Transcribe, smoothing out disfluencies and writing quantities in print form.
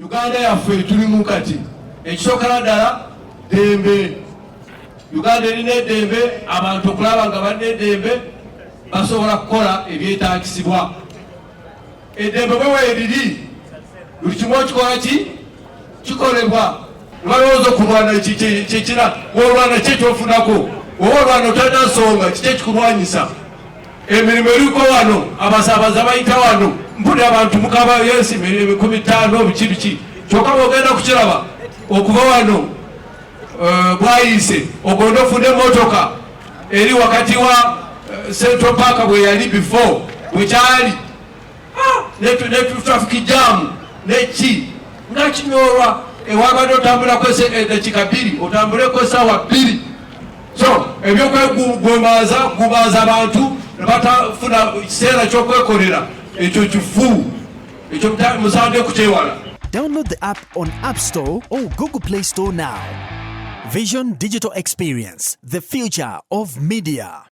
Uganda yaffe tulimu kati ekisooka ddala ddembe. Uganda erina eddembe, abantu okulaba nga balina eddembe basobola kukola ebyetagisibwa. Eddembe bwe weeriri buli kimu okikola kikolebwa. Balowooza okulwana kikira olwana ki ekyofunako, oba olwana otalina nsonga kiki ekikulwanyisa. Emirimu eriko wano, abasaabaza bayita wano, mpulira abantu mukaba yensi 15 biki kyokka bw'ogenda kukiraba okuva wano Bwaise ogonda ofune emotoka eri wakati wa Central Park bwe yali before bwekyali ne traffic jam neki nga kinyorwa ewabadde otambula kwese eddakiika 2 otambuleko essaawa 2. So ebyokwegumbaza gubaza abantu ne batafuna kiseera ky'okwekolera ekyo kifu ekyo musange kukyewala. Download the app on App Store or Google Play Store now. Vision Digital Experience, the future of media.